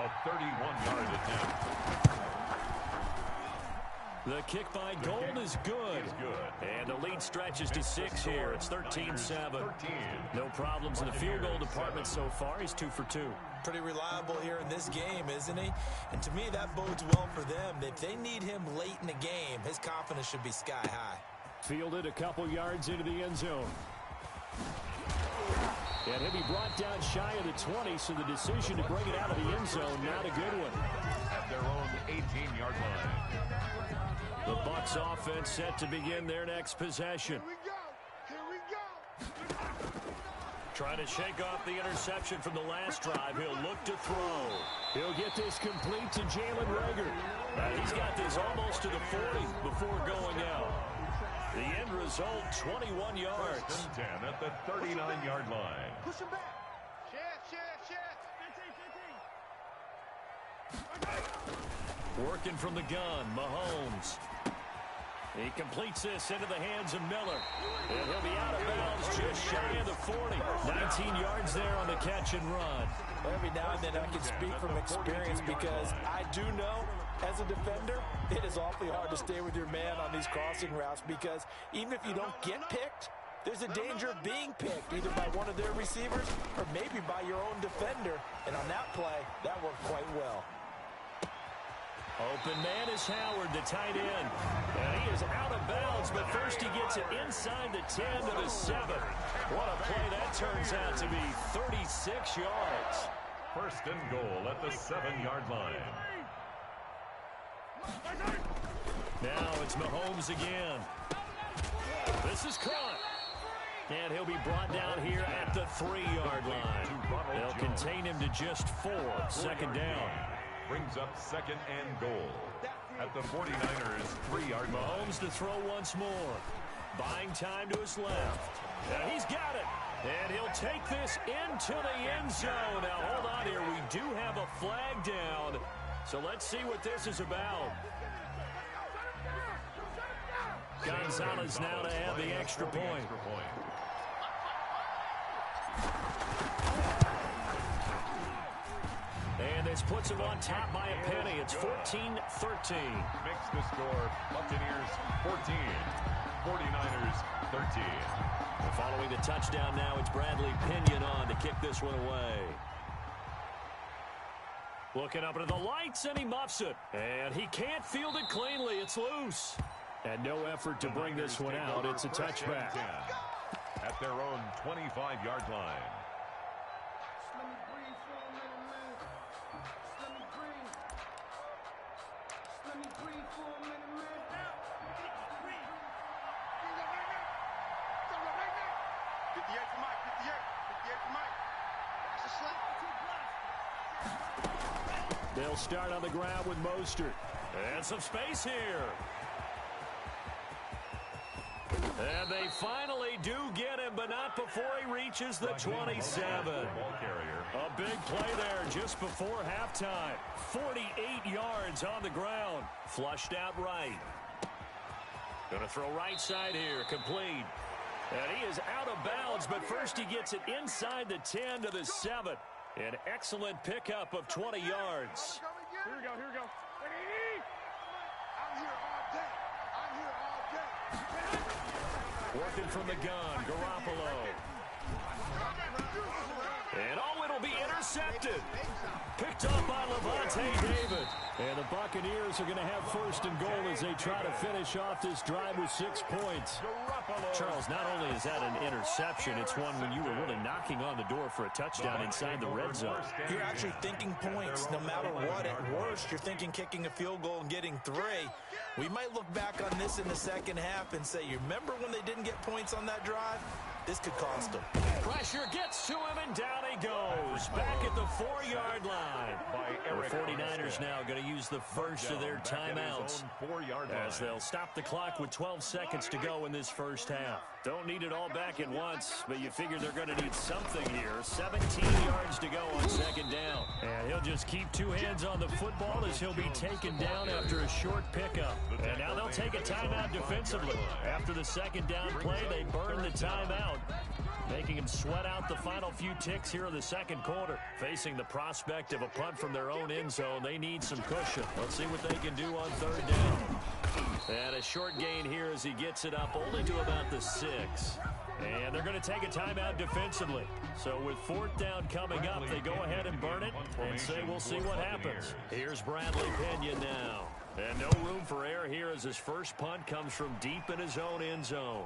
A 31-yard attempt. The kick by Gold is good. And the lead stretches to 6 here. It's 13-7. No problems in the field goal department so far. He's 2 for 2. Pretty reliable here in this game, isn't he? And to me, that bodes well for them. If they need him late in the game, his confidence should be sky high. Fielded a couple yards into the end zone. And he'll be brought down shy of the 20, so the decision to bring it out of the end zone, not a good one. At their own 18-yard line. The Bucks offense set to begin their next possession. Here we go. Trying to shake off the interception from the last drive. He'll look to throw. He'll get this complete to Jalen Reagor. He's got this almost to the 40 before going out. The end result, 21 yards. First and 10 at the 39-yard line. Push him back. Working from the gun, Mahomes. He completes this into the hands of Miller. And he'll be out of bounds just shy of the 40. 19 yards there on the catch and run. Every now and then I can speak from experience because I do know as a defender, it is awfully hard to stay with your man on these crossing routes because even if you don't get picked, there's a danger of being picked either by one of their receivers or maybe by your own defender. And on that play, that worked quite well. Open man is Howard, the tight end. And he is out of bounds, but first he gets it inside the 10 to the 7. What a play that turns out to be, 36 yards. First and goal at the 7-yard line. Now it's Mahomes again. This is caught. And he'll be brought down here at the 3-yard line. They'll contain him to just 4. Second down. Brings up second and goal at the 49ers 3-yard line. Mahomes to throw once more. Buying time to his left. And he's got it. And he'll take this into the end zone. Now, hold on here. We do have a flag down. So let's see what this is about. Gonzalez now to have the extra point. And this puts him on top by a penny. It's 14-13. Makes the score Buccaneers 14, 49ers 13. And following the touchdown now, it's Bradley Pinion on to kick this one away. Looking up into the lights, and he muffs it. And he can't field it cleanly. It's loose. And no effort to bring this one out. It's a touchback. At their own 25-yard line. They'll start on the ground with Mostert. And some space here. And they finally do get him, but not before he reaches the 27. A big play there just before halftime. 48 yards on the ground. Flushed out right. Going to throw right side here. Complete. And he is out of bounds, but first he gets it inside the 10 to the 7. An excellent pickup of 20 yards. Here we go. I'm here all day. Working from the gun, Garoppolo. And it'll be intercepted. Picked up by Levante David. And the Buccaneers are going to have first and goal as they try to finish off this drive with 6 points. Charles, not only is that an interception, it's one when you were really knocking on the door for a touchdown inside the red zone. You're actually thinking points no matter what. At worst, you're thinking kicking a field goal and getting 3. We might look back on this in the second half and say, you remember when they didn't get points on that drive? This could cost them. Pressure gets to him, and down he goes. Back at the 4-yard line. The 49ers now going to use the first of their timeouts as they'll stop the clock with 12 seconds to go in this first half. Don't need it all back at once, but you figure they're going to need something here. 17 yards to go on second down. And he'll just keep 2 hands on the football as he'll be taken down after a short pickup. And now they'll take a timeout defensively. After the second down play, they burn the timeout. making him sweat out the final few ticks here in the second quarter. Facing the prospect of a punt from their own end zone, they need some cushion. Let's see what they can do on third down. And a short gain here as he gets it up only to about the 6. And they're going to take a timeout defensively. So with fourth down coming up, they go ahead and burn it and say we'll see what happens. Here's Bradley Pinion now. And no room for error here as his first punt comes from deep in his own end zone.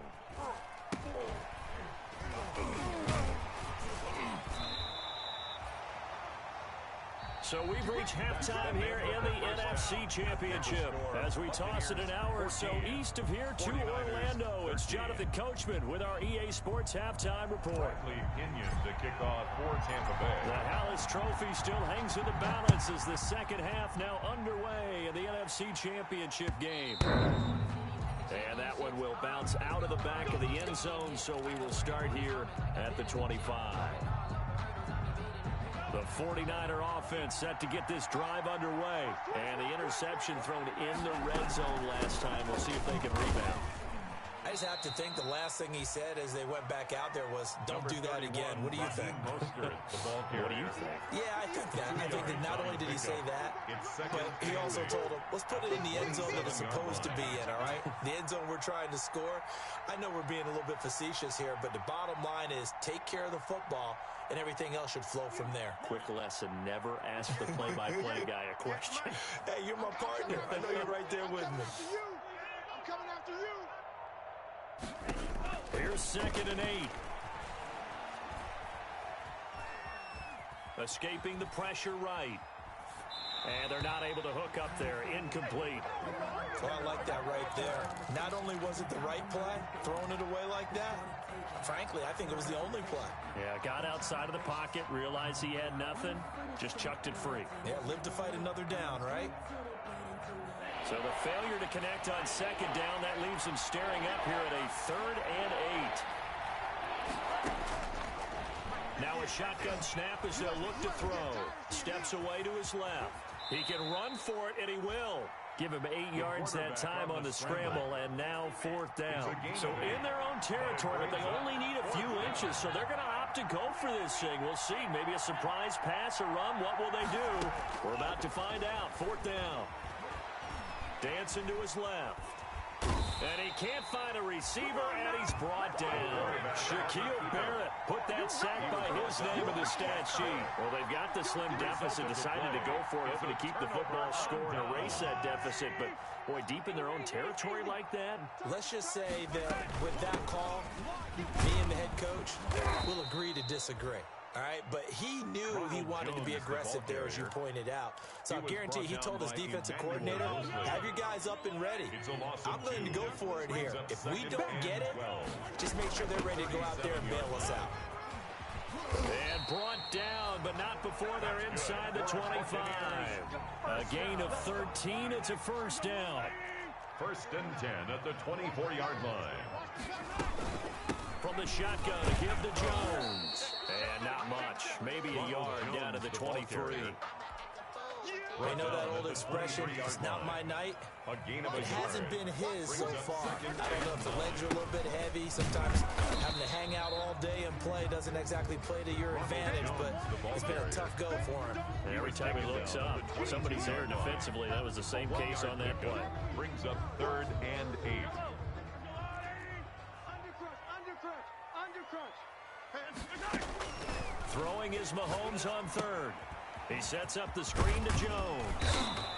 So we've reached halftime here in the NFC Championship. As we toss it an hour or so east of here to Orlando, it's Jonathan Coachman with our EA Sports Halftime Report. Bradley Pinion to kick off for Tampa Bay. The Hallis Trophy still hangs in the balance as the second half now underway in the NFC Championship game. And that one will bounce out of the back of the end zone, so we will start here at the 25. The 49er offense set to get this drive underway. And the interception thrown in the red zone last time. We'll see if they can rebound. I just have to think the last thing he said as they went back out there was, don't do that again. What do you think? What do you think? Yeah, I think that. I think that not only did he say that, but he also told him, let's put it in the end zone that it's supposed to be in, all right? The end zone we're trying to score. I know we're being a little bit facetious here, but the bottom line is take care of the football, and everything else should flow from there. Quick lesson, never ask the play-by-play guy a question. Hey, you're my partner. I know you're right there with me. I'm coming after you. Here's 2nd and 8. Escaping the pressure right. And they're not able to hook up there. Incomplete. Well, I like that right there. Not only was it the right play, throwing it away like that, frankly, I think it was the only play. Yeah, got outside of the pocket, realized he had nothing, just chucked it free. Yeah, live to fight another down, right? So the failure to connect on 2nd down, that leaves him staring up here at a 3rd and 8. Now a shotgun snap as they'll look to throw. Steps away to his left. He can run for it, and he will. Give him 8 yards that time on the scramble, and now 4th down. So in their own territory, but they only need a few inches, so they're going to opt to go for this thing. We'll see. Maybe a surprise pass or run. What will they do? We're about to find out. 4th down. Dancing to his left. And he can't find a receiver, and he's brought down. Shaquille Barrett put that sack by his name in the stat sheet. Well, they've got the slim deficit, decided to go for it, hoping to keep the football score and erase that deficit. But, boy, deep in their own territory like that. Let's just say that with that call, me and the head coach will agree to disagree. All right, but he knew he wanted to be aggressive there, as you pointed out. So I guarantee he told his defensive coordinator, have your guys up and ready. I'm going to go for it here. If we don't get it, just make sure they're ready to go out there and bail us out. And brought down, but not before they're inside the 25. A gain of 13. It's a 1st down. 1st and 10 at the 24-yard line. From the shotgun, a give to Jones. And not much. Maybe a yard down to the 23. I know that old expression, it's not my night. It hasn't been his so far. I don't know if the legs are a little bit heavy. Sometimes having to hang out all day and play doesn't exactly play to your advantage, but it's been a tough go for him. And every time he looks up, somebody's there defensively. That was the same case on that play. Brings up 3rd and 8. Throwing is Mahomes on 3rd. He sets up the screen to Jones.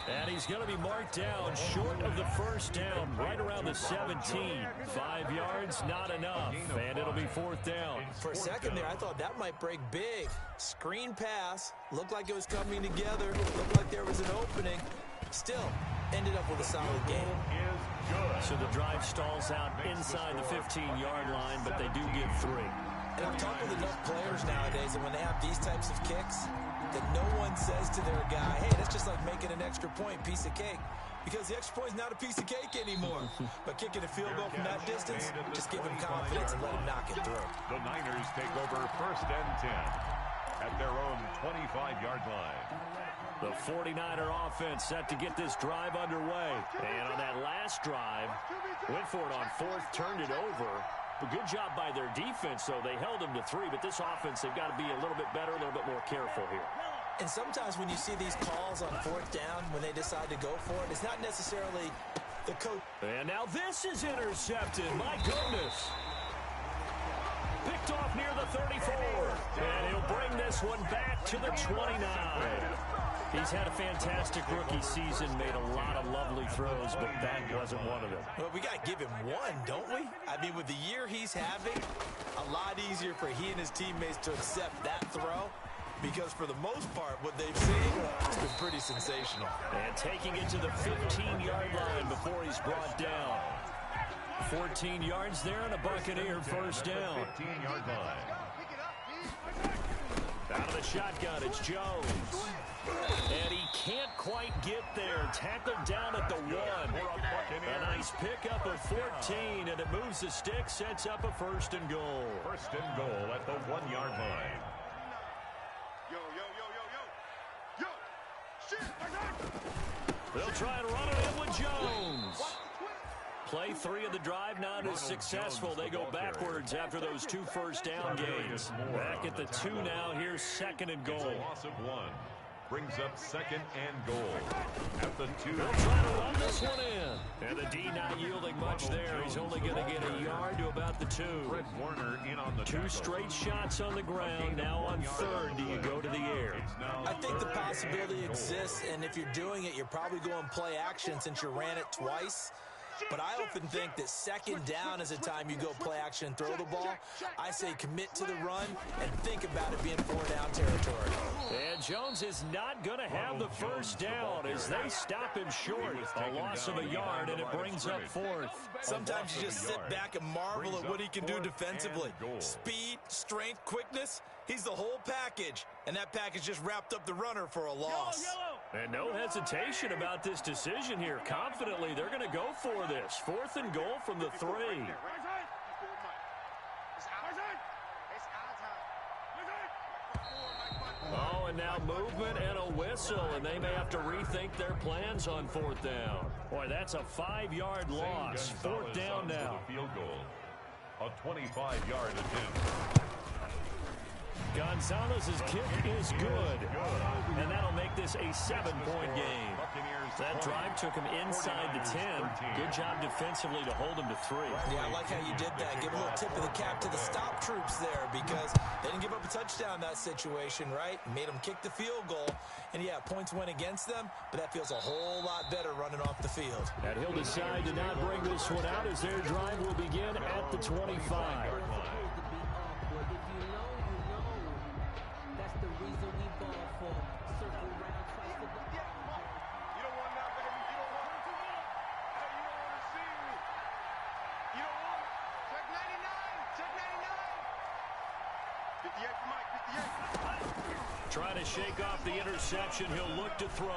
And he's going to be marked down short of the 1st down, right around the 17. 5 yards, not enough. And it'll be 4th down. For a second there, I thought that might break big. Screen pass. Looked like it was coming together. Looked like there was an opening. Still, ended up with a solid game. So the drive stalls out inside the 15-yard line, but they do get 3. And I've talked with enough players nowadays that when they have these types of kicks, that no one says to their guy, hey, that's just like making an extra point, piece of cake. Because the extra point is not a piece of cake anymore. But kicking a field goal from that distance, just give him confidence and let him knock it through. The Niners take over 1st and 10 at their own 25-yard line. The 49er offense set to get this drive underway. And on that last drive, went for it on 4th, turned it over. Good job by their defense, though. They held them to 3, but this offense, they've got to be a little bit better, a little bit more careful here. And sometimes when you see these calls on 4th down, when they decide to go for it, it's not necessarily the coach. And now this is intercepted. My goodness. Picked off near the 34. And he'll bring this one back to the 29. He's had a fantastic rookie season, made a lot of lovely throws, but that wasn't one of them. Well, we got to give him one, don't we? I mean, with the year he's having, a lot easier for he and his teammates to accept that throw, because for the most part, what they've seen, it's been pretty sensational. And taking it to the 15-yard line before he's brought down. 14 yards there and a Buccaneer first down. 15-yard line. Out of the shotgun, it's Jones. And he can't quite get there. Tackled down at the 1. A nice pickup of 14, and it moves the stick, sets up a first and goal. First and goal at the 1-yard line. Yo. Shit. They'll try and run it in with Jones. Play 3 of the drive not as successful. They go backwards after those 2 first down gains. Back at the 2 now. Here's second and goal. It's a loss of 1. Brings up second and goal at the 2. They'll try to run this one in. And the D not yielding much there. He's only going to get a yard to about the 2. Fred Warner in on the 2 straight shots on the ground. Now on 3rd, do you go to the air? I think the possibility exists, and if you're doing it, you're probably going play action since you ran it twice. But I often think that second down is a time you go play action and throw the ball. I say commit to the run and think about it being 4-down territory. And Jones is not going to have the first down as they stop him short. A loss of a yard, and it brings up 4th. Sometimes you just sit back and marvel at what he can do defensively. Speed, strength, quickness. He's the whole package, and that package just wrapped up the runner for a loss. And no hesitation about this decision here. Confidently, they're going to go for this. 4th and goal from the 3. Oh, and now movement and a whistle, and they may have to rethink their plans on 4th down. Boy, that's a 5-yard loss. 4th down now. Field goal. A 25-yard attempt. Gonzalez's kick is good, and that'll make this a 7-point game. That drive took him inside the 10. Good job defensively to hold him to 3. Yeah, I like how you did that. Give a little tip of the cap to the stop troops there, because they didn't give up a touchdown in that situation, right? Made them kick the field goal, and yeah, points went against them, but that feels a whole lot better running off the field. And he'll decide to not bring this one out as their drive will begin at the 25. Trying to shake off the interception. He'll look to throw.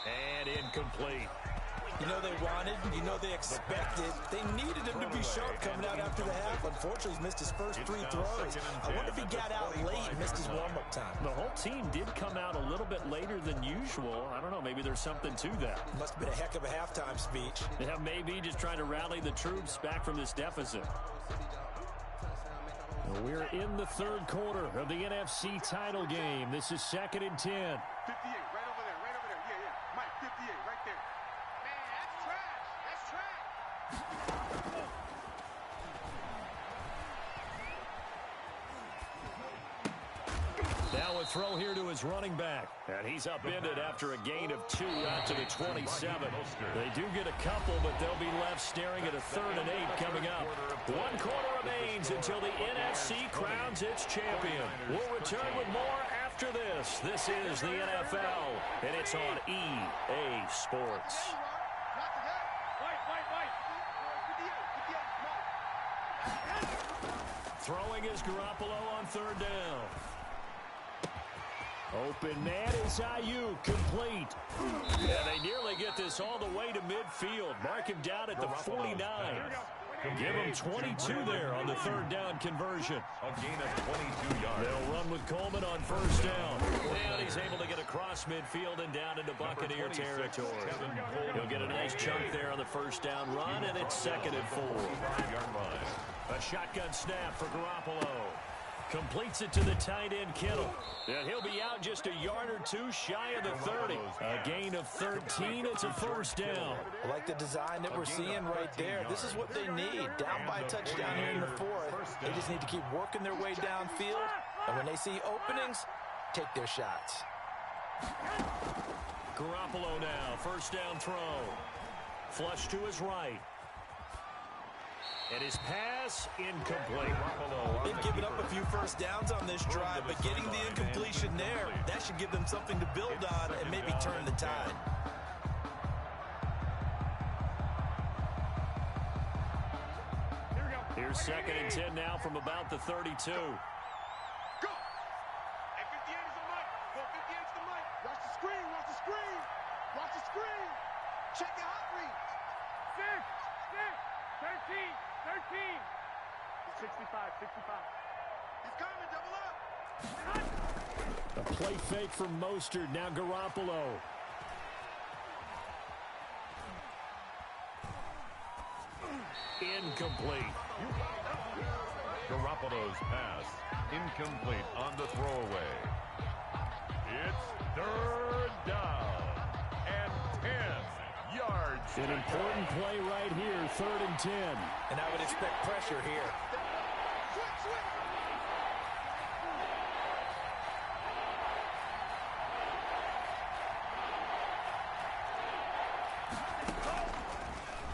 And incomplete. You know they wanted, you know they expected. They needed him to be sharp coming out after the half. Unfortunately, he's missed his first 3 throws. I wonder if he got out late and missed his warm-up time. The whole team did come out a little bit later than usual. I don't know, maybe there's something to that. Must have been a heck of a halftime speech. Yeah, maybe just trying to rally the troops back from this deficit. We're in the 3rd quarter of the NFC title game. This is 2nd and 10. 58, right over there, yeah. Mike, 58, right there. Man, that's trash. Now a throw here to his running back. And he's upended after a gain of 2 out to the 27. They do get a couple, but they'll be left staring at a 3rd and 8 coming up. 1 quarter remains until the NFC crowns its champion. We'll return with more after this. This is the NFL, and it's on EA Sports. Throwing is Garoppolo on 3rd down. Open man is Ayuk, complete. Yeah, they nearly get this all the way to midfield. Mark him down at the 49. Give him 22 there on the third down conversion. A gain of 22 yards. They'll run with Coleman on first down. And he's able to get across midfield and down into Buccaneer territory. He'll get a nice chunk there on the first down run, and it's 2nd and 4. A shotgun snap for Garoppolo. Completes it to the tight end, Kittle. And he'll be out just a yard or two shy of the 30. A gain of 13. It's a first down. I like the design that we're seeing right there. This is what they need. Down by a touchdown here in the 4th. They just need to keep working their way downfield. And when they see openings, take their shots. Garoppolo now. First down throw. Flush to his right. And his pass incomplete. They've given up a few first downs on this drive, but getting the incompletion there, that should give them something to build on and maybe turn the tide. Here's 2nd and 10 now from about the 32. Go! At 58 is the mic. Go 58 is the mic. Watch the screen. Watch the screen. Watch the screen. Check your hot read. 6, 13. 65. He's coming, double up. A play fake from Mostert, now Garoppolo. Incomplete. Garoppolo's pass incomplete on the throwaway. It's 3rd down and 10 yards. An important play right here, 3rd and 10. And I would expect pressure here.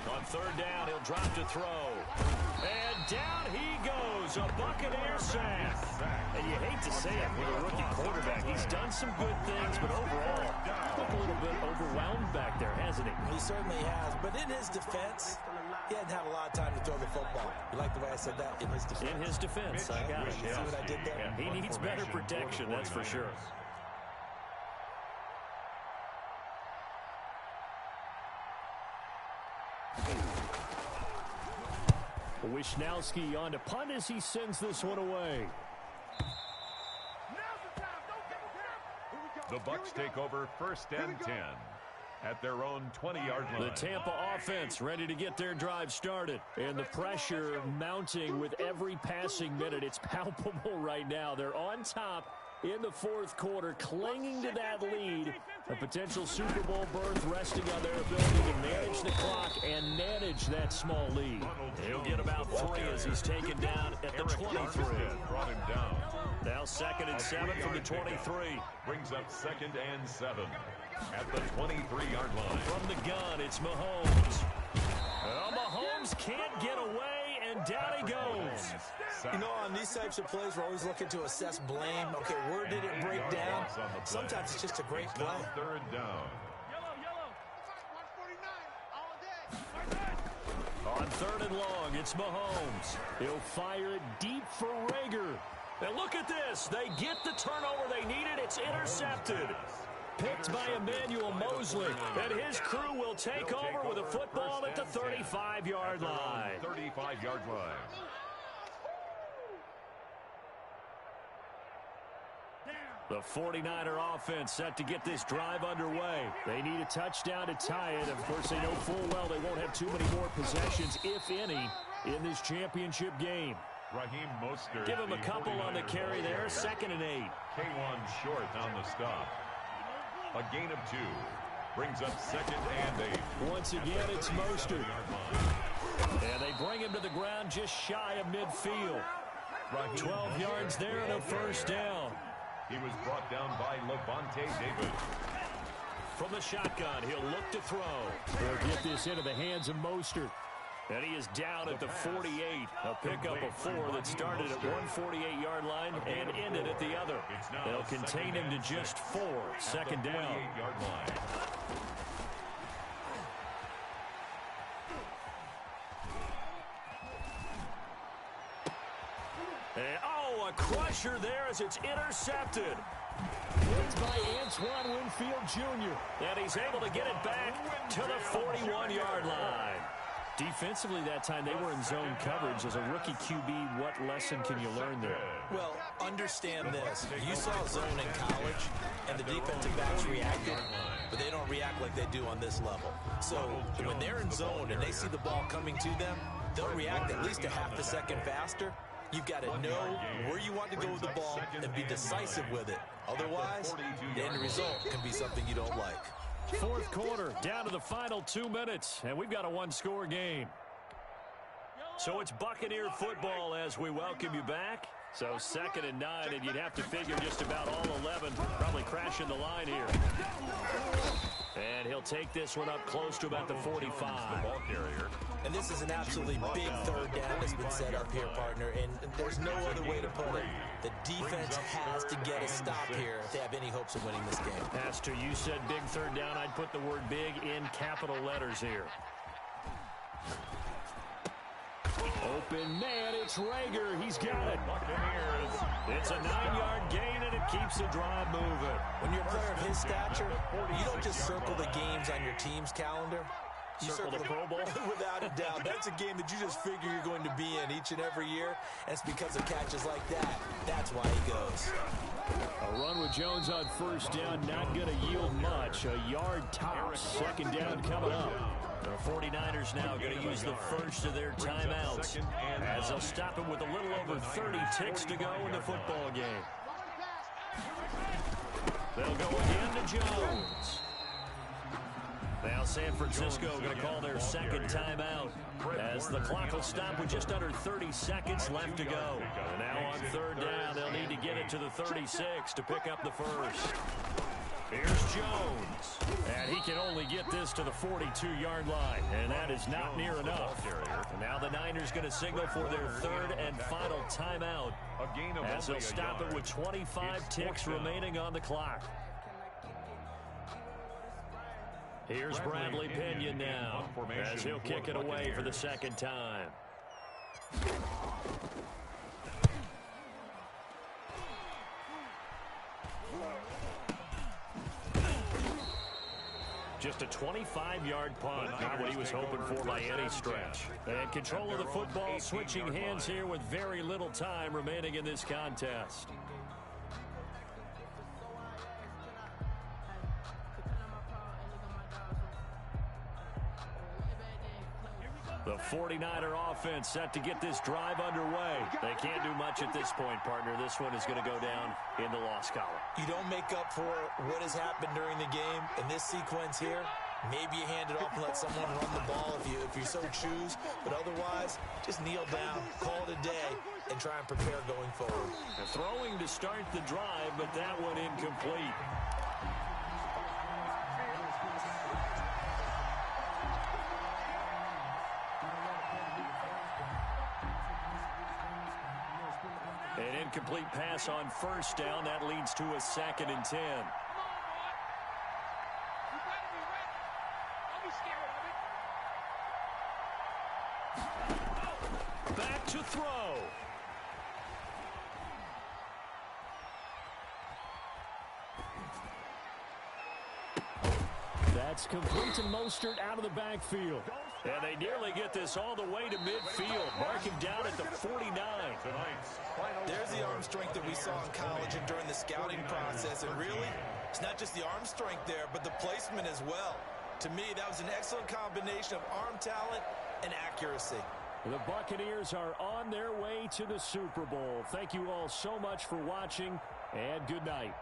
On 3rd down, he'll drop to throw. And down he goes, a Buccaneer sack. And you hate to say it with a rookie quarterback. He's done some good things, but overall, he's looked a little bit overwhelmed back there, hasn't he? He certainly has, but in his defense, he hadn't had a lot of time to throw the football. You like the way I said that? In his defense. In his defense, I got it. See what I did there? Yeah, he needs better protection, that's for sure. Wishnowski on to punt as he sends this one away. The Bucks take over 1st and 10 at their own 20-yard line. The Tampa offense ready to get their drive started. And the pressure mounting with every passing minute. It's palpable right now. They're on top in the 4th quarter, clinging to that lead. A potential Super Bowl berth resting on their ability to manage the clock and manage that small lead. He'll get about 3 as he's taken down at the 23. Brought him down. Now 2nd and 7 from the 23. Brings up 2nd and 7 at the 23-yard line. From the gun, it's Mahomes. Well, Mahomes can't get away, and down he goes. You know, on these types of plays, we're always looking to assess blame. Okay, where did it break down? Sometimes it's just a great play. 3rd down. Yellow. 149 all day. On 3rd and long, it's Mahomes. He'll fire it deep for Rager. And look at this. They get the turnover they needed. It's intercepted. Picked by Emmanuel Mosley. And his crew will take over with a football at the 35-yard line. 35-yard line. The 49er offense set to get this drive underway. They need a touchdown to tie it. Of course, they know full well they won't have too many more possessions, if any, in this championship game. Raheem Mostert. Give him a couple on the carry there. 2nd and 8. K1 short on the stop. A gain of 2. Brings up 2nd and 8. Once again, it's Mostert. And they bring him to the ground just shy of midfield. 12 yards there and a first down. He was brought down by Levante David. From the shotgun, he'll look to throw. They'll get this into the hands of Mostert. And he is down at the 48. A pickup of 4 that started at one 48-yard line and ended at the other. They'll contain him to just 4. 2nd down. 48-yard line. And, a crusher there as it's intercepted. It's by Antoine Winfield Jr. And he's able to get it back to the 41-yard line. Defensively that time, they were in zone coverage. As a rookie QB, what lesson can you learn there? Well, understand this. You saw zone in college, and the defensive backs reacted, but they don't react like they do on this level. So when they're in zone and they see the ball coming to them, they'll react at least a half a second faster. You've got to know where you want to go with the ball and be decisive with it. Otherwise, the end result can be something you don't like. Fourth quarter, down to the final 2 minutes, and we've got a one-score game. So it's Buccaneer football as we welcome you back. So 2nd and 9, and you'd have to figure just about all 11 probably crashing the line here. And he'll take this one up close to about the 45. The ball carrier. And this is an absolutely big third down that's been set up here, partner, and there's no other way to put it. The defense has to get a stop here if they have any hopes of winning this game. Pastor, you said big third down. I'd put the word big in capital letters here. Open man, it's Rager. He's got it. It's a 9-yard gain, and it keeps the drive moving. When you're a player of his stature, you don't just circle the games on your team's calendar. You circle the Pro Bowl? Without a doubt. That's a game that you just figure you're going to be in each and every year, and it's because of catches like that. That's why he goes. A run with Jones on first down, not going to yield much. A yard tops. Second down coming up. The 49ers now going to use the first of their timeouts as they'll stop him with a little over 30 ticks to go in the football game. They'll go again to Jones. Now San Francisco going to call their second timeout as the clock will stop with just under 30 seconds left to go. And now on third down, they'll need to get it to the 36 to pick up the first. Here's Jones, and he can only get this to the 42-yard line, and that is not near enough. And now the Niners going to signal for their third and final timeout as they'll stop it with 25 ticks remaining on the clock. Here's Bradley Pinion now as he'll kick it away for the second time. Just a 25-yard punt, not what he was hoping for by any stretch. And control of the football, switching hands here with very little time remaining in this contest. The 49er offense set to get this drive underway. They can't do much at this point, partner. This one is going to go down in the loss column. You don't make up for what has happened during the game in this sequence here. Maybe you hand it off and let someone run the ball if you so choose. But otherwise, just kneel down, call it a day, and try and prepare going forward. And throwing to start the drive, but that one incomplete. An incomplete pass on first down. That leads to a 2nd and 10. Back to throw. That's complete to Mostert out of the backfield. And they nearly get this all the way to midfield. Mark him down at the 49. There's the arm strength that we saw in college and during the scouting process. And really, it's not just the arm strength there, but the placement as well. To me, that was an excellent combination of arm talent and accuracy. The Buccaneers are on their way to the Super Bowl. Thank you all so much for watching, and good night.